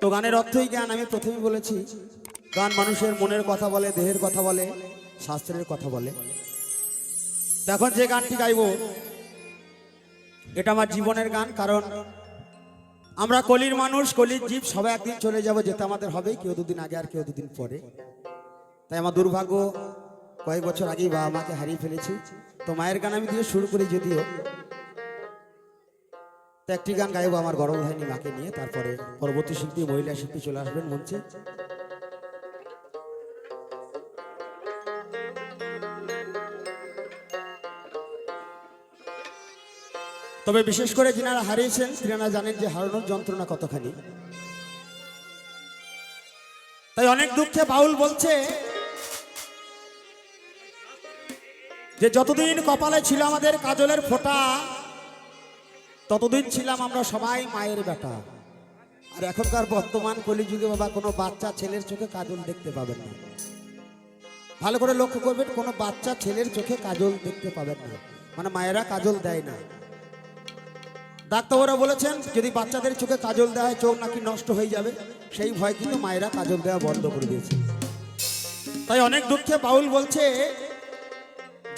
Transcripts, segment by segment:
তো গানের অর্থই জ্ঞান। আমি প্রথমেই বলেছি গান মানুষের মনের কথা বলে, দেহের কথা বলে, শাস্ত্রের কথা বলে। এখন যে গানটি গাইব এটা আমার জীবনের গান। কারণ আমরা কলির মানুষ, কলির জীব, সবাই একদিন চলে যাব, যেতে আমাদের হবে, কেউ দুদিন আগে আর কেউ দুদিন পরে। তাই আমার দুর্ভাগ্য, কয়েক বছর আগেই বাবা মাকে হারিয়ে ফেলেছি। তো মায়ের গান আমি দিয়ে শুরু করি, যদিও তো একটি গান গাইব আমার গর্ভধারিণী মাকে নিয়ে। তারপরে পরবর্তী শিল্পী, মহিলা শিল্পী চলে আসবেন মঞ্চে। তবে বিশেষ করে যিনারা হারিয়েছেন তিনারা জানেন যে হারানোর যন্ত্রণা কতখানি। তাই অনেক দুঃখে বাউল বলছে যে যতদিন কপালে ছিল আমাদের কাজলের ফোঁটা, ততদিন ছিলাম আমরা সবাই মায়ের বেটা। আর এখনকার বর্তমান কলিযুগে বাবা কোনো বাচ্চা ছেলের চোখে কাজল দেখতে পাবেন না। ভালো করে লক্ষ্য করবেন, কোনো বাচ্চা ছেলের চোখে কাজল দেখতে পাবেন না। মানে মায়েরা কাজল দেয় না। ডাক্তাররা বলেছেন যদি বাচ্চাদের চোখে কাজল দেওয়া হয় চোখ নাকি নষ্ট হয়ে যাবে, সেই ভয় কিন্তু মায়েরা কাজল দেওয়া বন্ধ করে দিয়েছে। তাই অনেক দুঃখে বাউল বলছে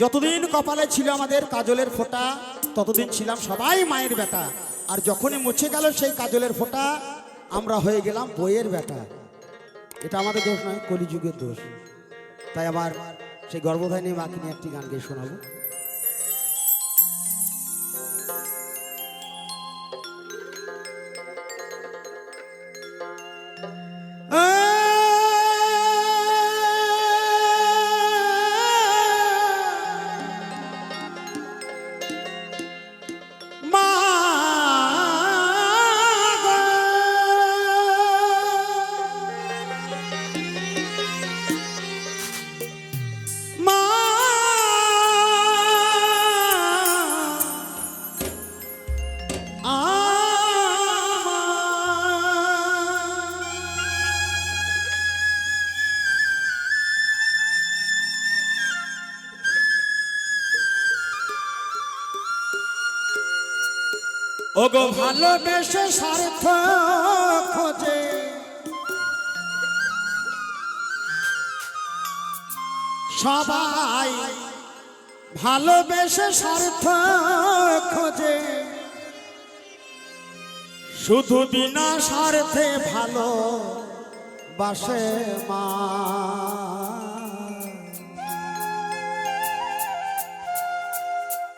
যতদিন কপালে ছিল আমাদের কাজলের ফোঁটা, ততদিন ছিলাম সবাই মায়ের বেটা। আর যখনই মুছে গেল সেই কাজলের ফোঁটা, আমরা হয়ে গেলাম বইয়ের বেটা। এটা আমাদের দোষ নয়, কলিযুগের দোষ। তাই আবার সেই গর্ভধারিণী মাকে নিয়ে একটি গান গেয়ে শোনাবো। ওগো ভালোবেসে স্বার্থ খোঁজে, সবাই ভালোবেসে স্বার্থ খোঁজে, শুধু বিনা স্বার্থে ভালো বাসে মা।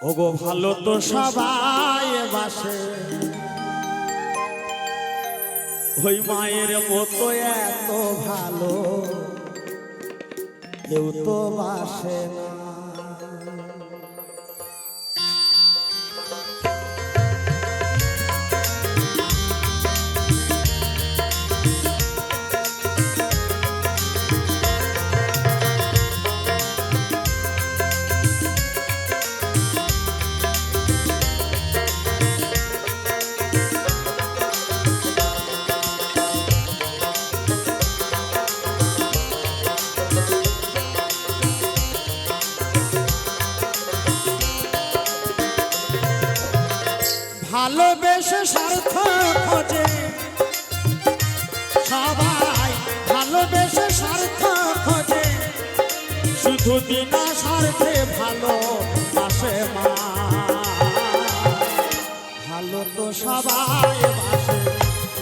ওগো ভালো তো সবাই বাসে, ওই মায়ের মতো এত ভালো কেউ তো বাসে না। ভালোবেসে স্বার্থ খোঁজে, সবাই ভালোবেসে স্বার্থ খোঁজে, শুধু বিনা স্বার্থে ভালো বাসে মা। ভালো তো সবাই বাসে,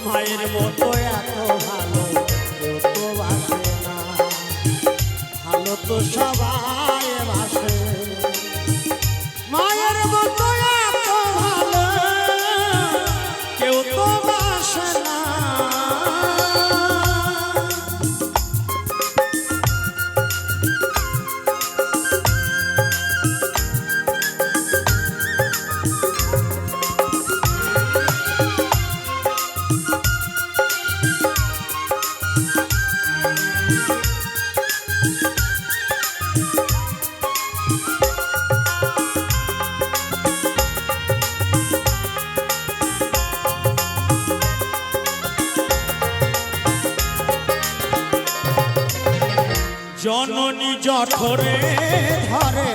মায়ের মতো এত ভালো কেউ তো বাসে না। ভালো তো সবাই বাসে, মায়ের মতো এত ভালো কেউ তো বাসে না। জননী জঠরে ধরে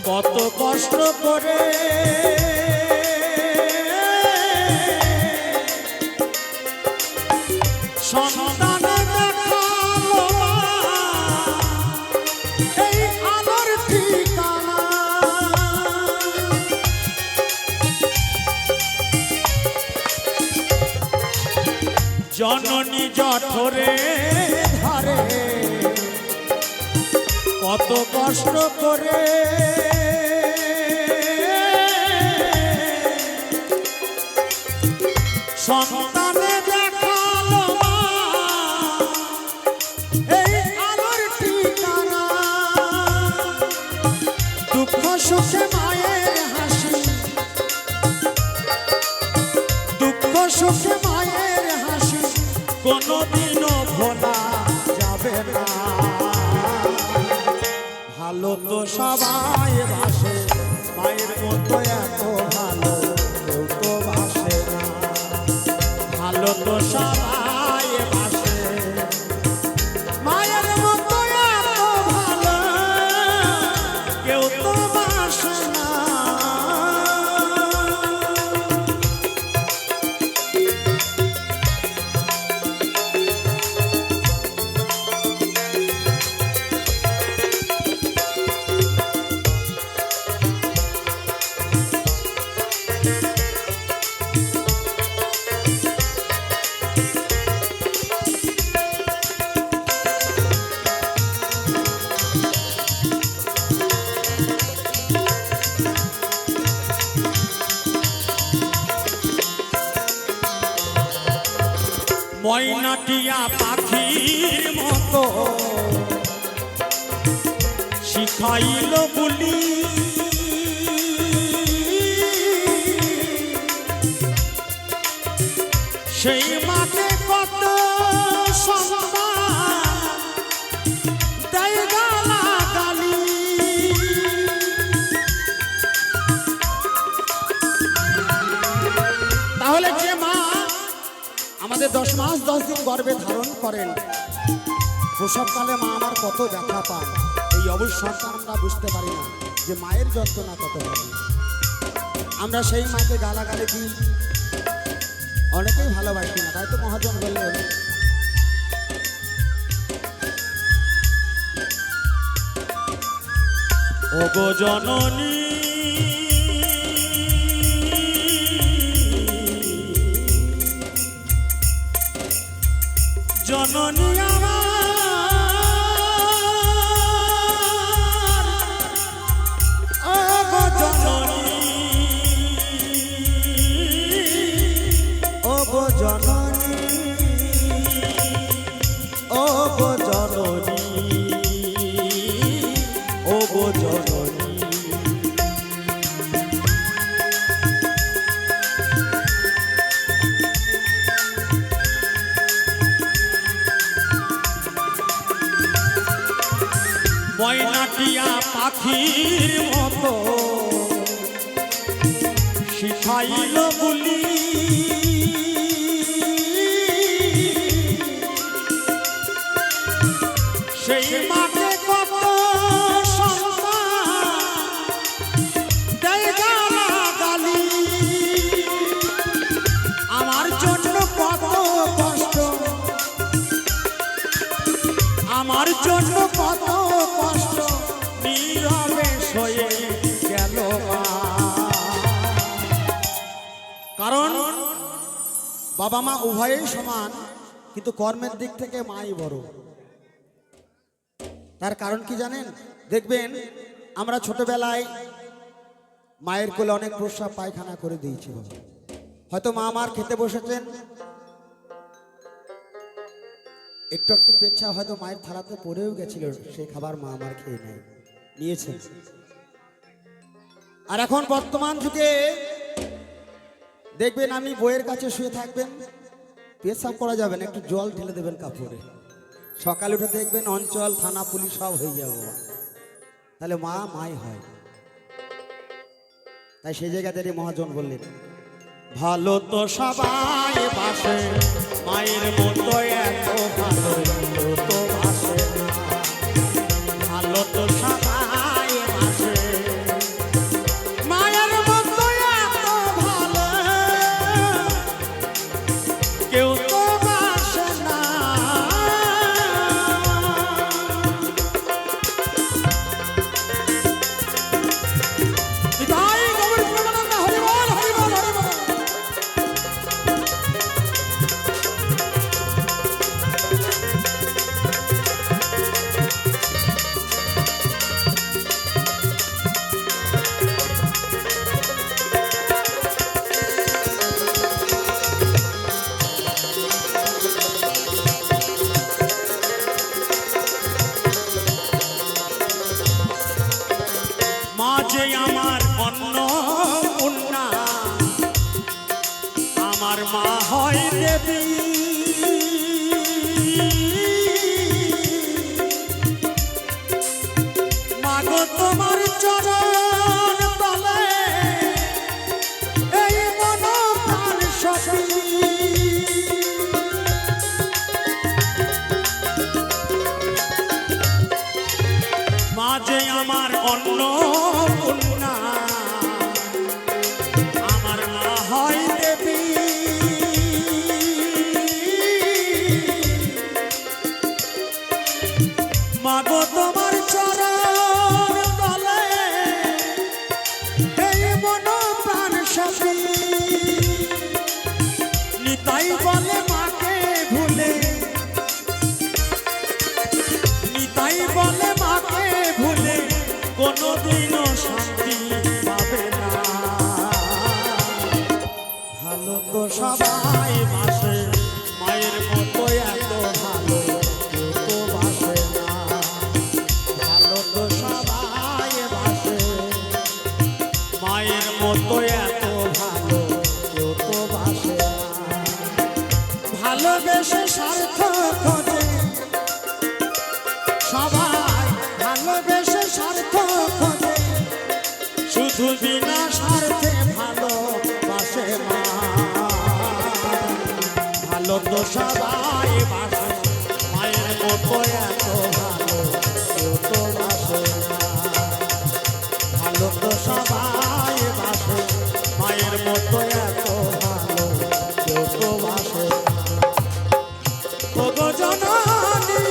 কত কষ্ট করে, জননী জঠরে ধরে কত কষ্ট করে সন্তানে দেখালো এই আলোর ঠিকানা দুঃখ সুখে মায়ের হাসি দুঃখ সুখে মায়ের হাসি কোনোদিনও ভোলা যাবে না ভালো তো সবাই বাসে মায়ের মতো এত ভালো কেউ তো বাসে না ভালো তো সবাই বাসে মায়ের মতো এত ভালো কেউ তো বাসে না ময়নাটিয়া পাখির মতো শিখাইল বলি সেই মাকে কত সম্মান দেয় গালাগালি তাহলে যে মা আমাদের 10 মাস 10 দিন গর্ভে ধারণ করেন প্রসবকালে মা আমার কত ব্যথা পায় এই অবশ্য সন্তান আমরা বুঝতে পারি না যে মায়ের যন্ত্রণা কত হবে আমরা সেই মাকে গালাগালি দিই অনেকেই ভালোবাসি না তাই তো মহাজন বললেন ওগো জননী জননী আমার ওগো জননী ওগো জননী ওগো জননী ওগো জননী ময়নাটিয়া পাখির মতো শিখাইল বলি সেই মাকে কত সম্মান দেয় গালাগালি আমার জন্য কত কষ্ট আমার জন্য কত কষ্ট নীরবে সয়ে গেল কারণ বাবা মা উভয়েই সমান কিন্তু কর্মের দিক থেকে মাই বড় তার কারণ কি জানেন দেখবেন আমরা ছোটবেলায় মায়ের কোলে অনেক প্রস্রাব পায়খানা করে দিয়েছি হয়তো মা আমার খেতে বসেছেন একটু একটু পেচ্ছা হয়তো মায়ের থালাতে পড়েও গেছিল সেই খাবার মা আমার খেয়ে নিয়েছে আর এখন বর্তমান যুগে দেখবেন আমি বইয়ের কাছে শুয়ে থাকবেন পেশাব করা যাবে না একটু জল ঢেলে দেবেন কাপড়ে সকালে উঠে দেখবেন অঞ্চল থানা পুলিশ সব হয়ে যাবো তাহলে মা মাই হয় তাই সেই জায়গা থেকে মহাজন বললেন ভালো তো সবাই বাসে মায়ের মতো এত ভালো তো বাসে ভালো তো সবাই বাসে মায়ের মতো এত ভালো কেউ তো বাসে না হয় দেবী মাগো তোমার চরণ তলে এই মন প্রাণ সখী মাঝে আমার অন্য কন্যা আমার মা হয় দেবী মাগো তোমার চরণ তলে এই মন প্রাণ সখী নিতাই বলে মাকে ভুলে নিতাই বলে মাকে ভুলে কোনোদিনও শান্তি পাবে না ভালো তো সবাই বাসে মায়ের মতো এত ভালো কেউ তো বাসে না ভালো তো সবাই বাসে মায়ের মতো এত ভালো কেউ তো বাসে না ভালোবেসে স্বার্থ খোঁজে সবাই ভালোবেসে স্বার্থ খোঁজে শুধু বিনা স্বার্থে ভালোবাসে মা ভালো তো সবাই বাসে মায়ের মতো এত ভালো কেউ তো বাসে না ভালো তো সবাই বাসে মায়ের মতো এত ভালো কেউ তো বাসে না ওগো জননী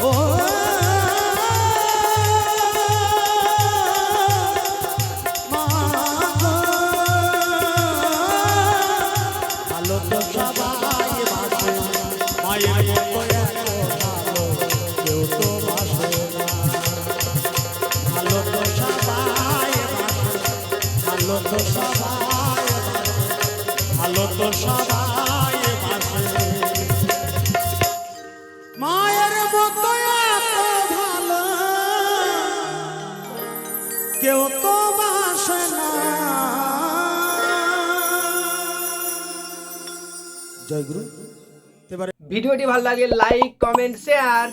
ও মা ভালো তো সবাই বাসে মায়ের মতো এত ভালো কেউ তো বাসে না ভালো তো সবাই বাসে ভালো তো সবাই ভালো তো সবাই বাসে মায়ের মতো এত ভালো কেউ তো বাসে না জয় গুরু। এবারে ভিডিওটি ভালো লাগে লাইক কমেন্ট শেয়ার